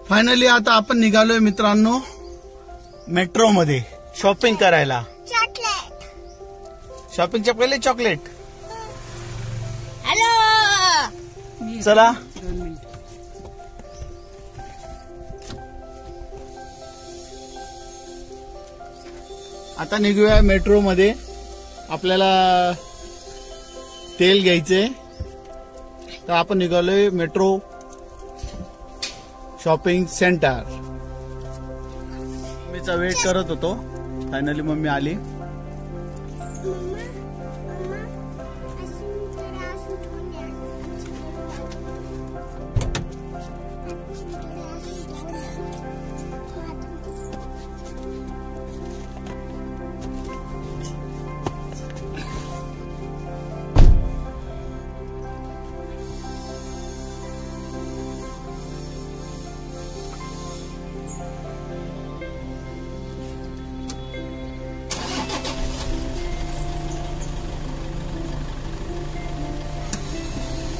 Finally आता आपण निघालोय मित्रांनो मेट्रो मध्ये शॉपिंग करायला. शॉपिंगच्या पहिले चॉकलेट. हॅलो चला आता निघूया मेट्रो मध्ये. आपल्याला तेल घ्यायचे तर आपण निघालोय मेट्रो शॉपिंग सेंटर. मम्मीचा वेट करत होतो. फायनली मम्मी आली.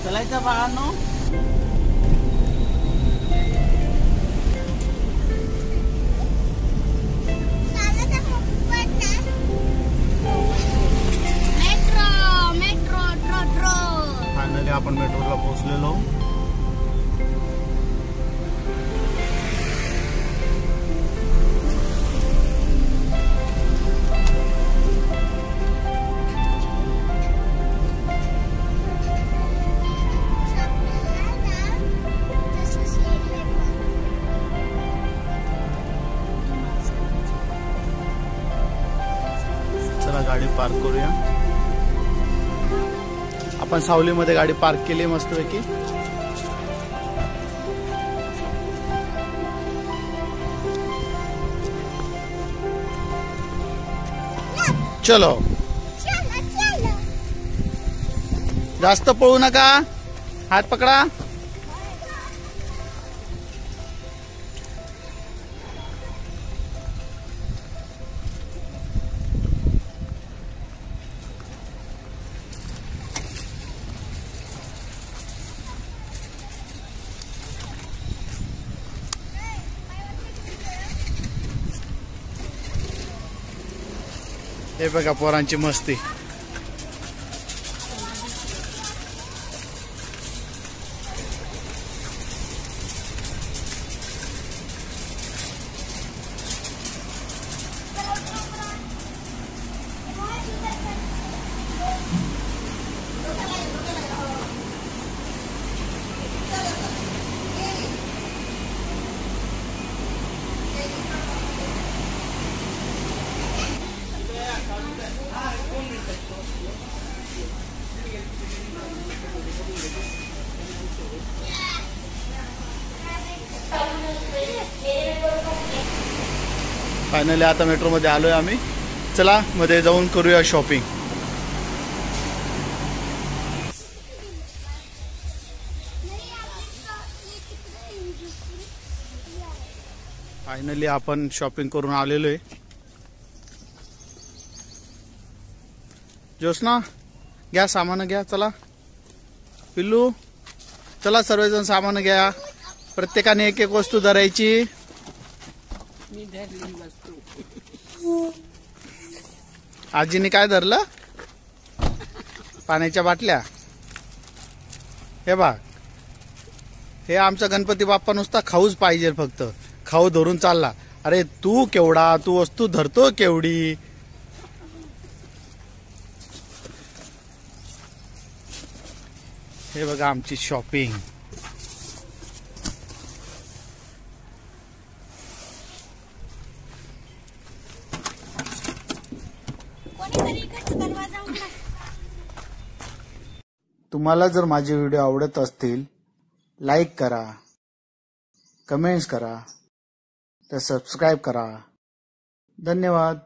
चलायचं बाळांनो. फायनली आपण मेट्रोला पोहोचलेलो. गाडी पार्क करूया. आपण सावलीमध्ये गाडी पार्क केली मस्तपैकी. चलो जास्त पळू नका. हात पकडा. हे बघा पोरांची मस्ती. फायनली आता मेट्रो मध्ये आलोय आम्ही. चला मध्ये जाऊन करूया शॉपिंग. फायनली आपण शॉपिंग करून आलेलो आहे. जोशना घ्या सामान घ्या. चला पिल्लू चला सर्वजण सामान घ्या. प्रत्येकाने एक एक वस्तू धरायची. आजीने काय धरलं? पाण्याच्या बाटल्या. हे बघ हे आमचा गणपती बाप्पा नुसता खाऊच पाहिजे. फक्त खाऊ धरून चालला. अरे तू केवढा तू वस्तू धरतो केवढी. हे बघा आमची शॉपिंग. तुम्हाला जर माझे व्हिडिओ आवडत असतील लाईक करा, कमेंट्स करा, तर सबस्क्राईब करा. धन्यवाद.